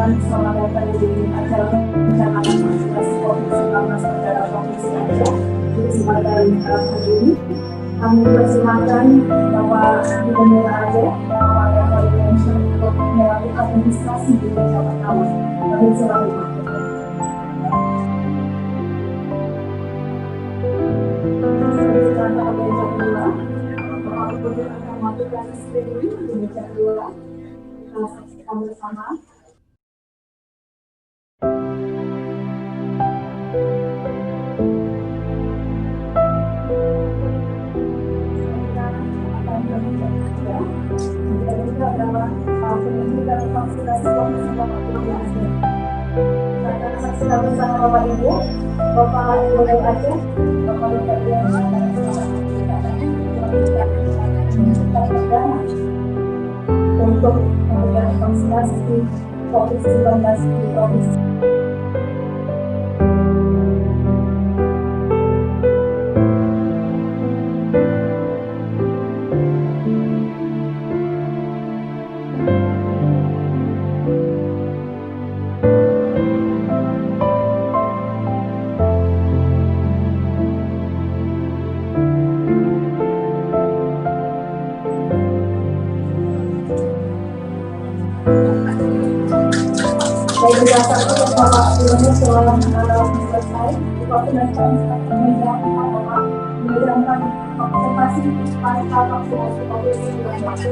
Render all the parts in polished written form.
selamat datang di acara pencalonan vaksinasi COVID-19 pada Provinsi Aceh. Di kesempatan hari ini, kami persilakan Bapak Gubernur Aceh, Bapak Yahya Mention untuk melakukan administrasi di meja pertama. Kami silakan. Selanjutnya meja kedua, Bapak Gubernur akan melakukan screening di meja kedua. Kita saksikan bersama. Adalah penyuntikan vaksinasi COVID-19. Kita akan saksikan bersama Bapak Ibu, Bapak Gubernur Aceh, Bapak Dr. Dian untuk memberikan vaksinasi COVID-19 di provinsi. Saya berdasar untuk Bapak Gubernur setelah selesai divaksinasi meja Bapak menjalankan observasi pasca vaksinasi COVID-19.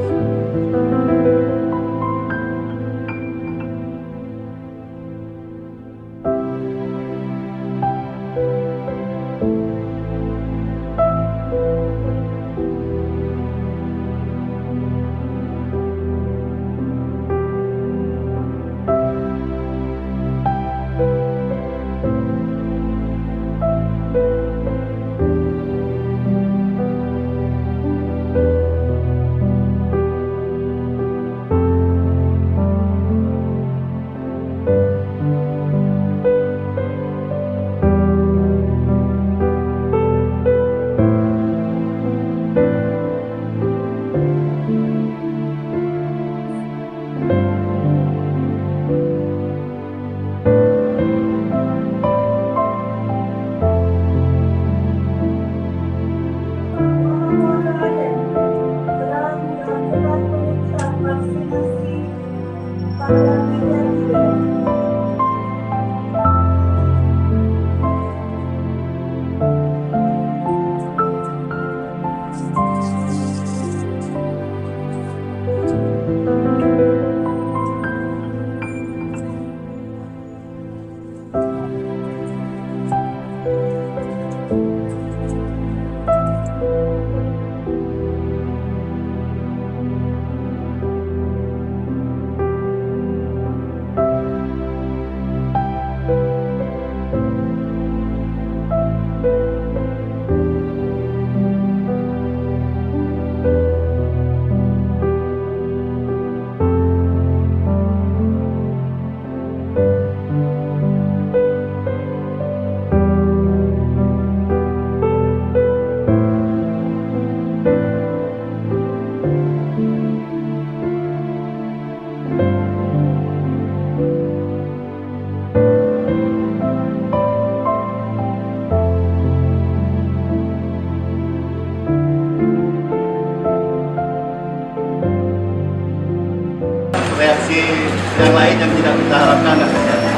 Reaksi yang lain yang tidak kita harapkan dan terjadi.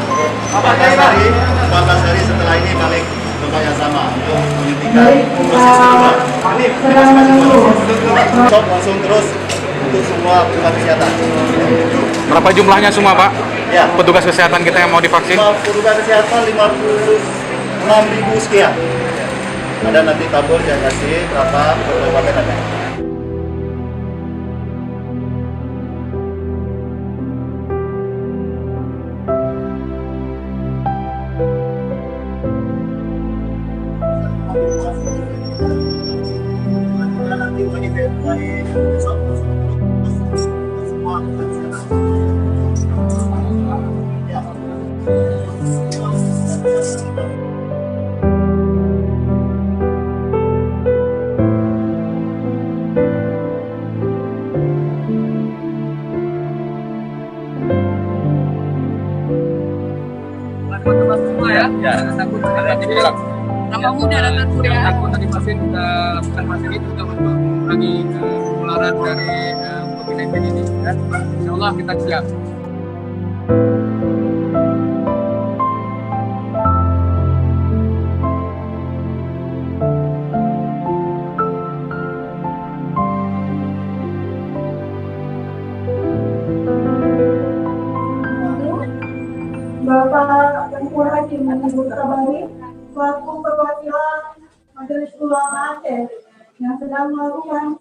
14 hari setelah ini balik tempat yang sama untuk menyuntikkan proses kedua. Stop langsung terus untuk semua petugas kesehatan. Berapa jumlahnya semua, Pak? Ya. Petugas kesehatan kita yang mau divaksin? Petugas kesehatan 56.000 sekian. Ada nanti tabur yang kasih berapa kabupaten ada. Ya, takut nanti bilang. Tambah muda dan takut ya. Takut tadi vaksin lakukan vaksin itu juga untuk mengurangi penularan dari COVID-19 ini. Dan insya Allah kita siap. Bapak Tengku Hakim Ibu Tabari, selaku perwakilan Majelis Ulama Aceh yang sedang melakukan.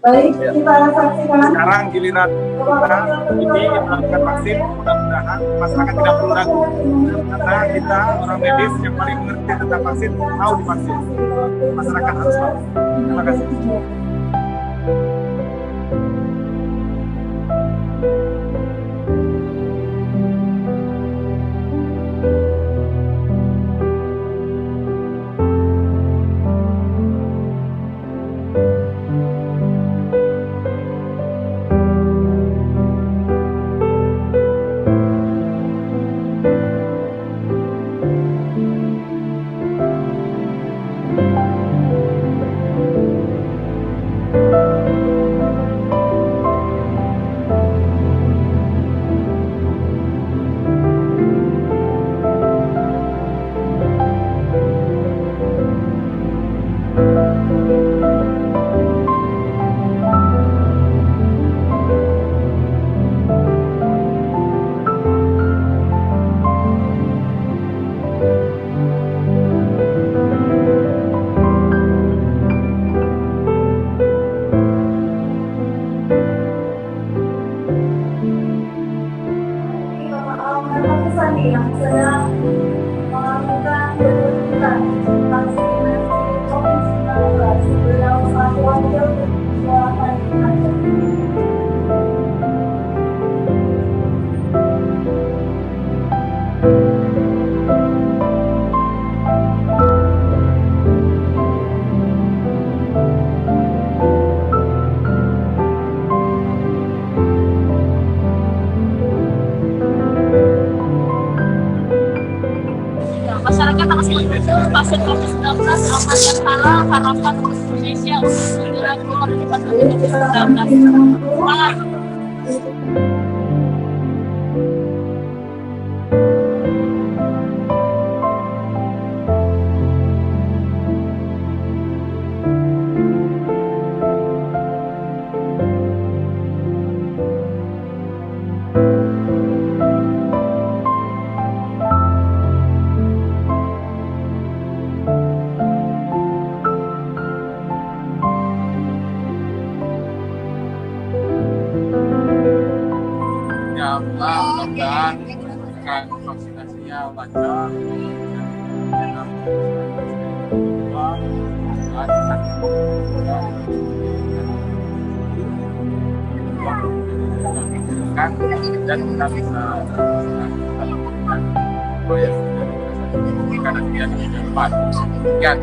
Baik, kita saksikan. Sekarang giliran kita ini melakukan vaksin. Mudah-mudahan masyarakat tidak perlu ragu karena kita orang medis yang paling mengerti tentang vaksin tahu divaksin. Masyarakat harus tahu. Terima kasih. Yang sedang melakukan penyuntikan vaksinasi COVID-19 beliau selaku wakil ketua panitia. Masyarakat harus mendukung vaksin COVID-19 aman dan halal harapan untuk Indonesia untuk segera keluar dari pandemi COVID-19. Semangat! Ya Allah, mudah-mudahan kan vaksinasinya lancar dan kita bisa proyek karena dia di depan. Sekian.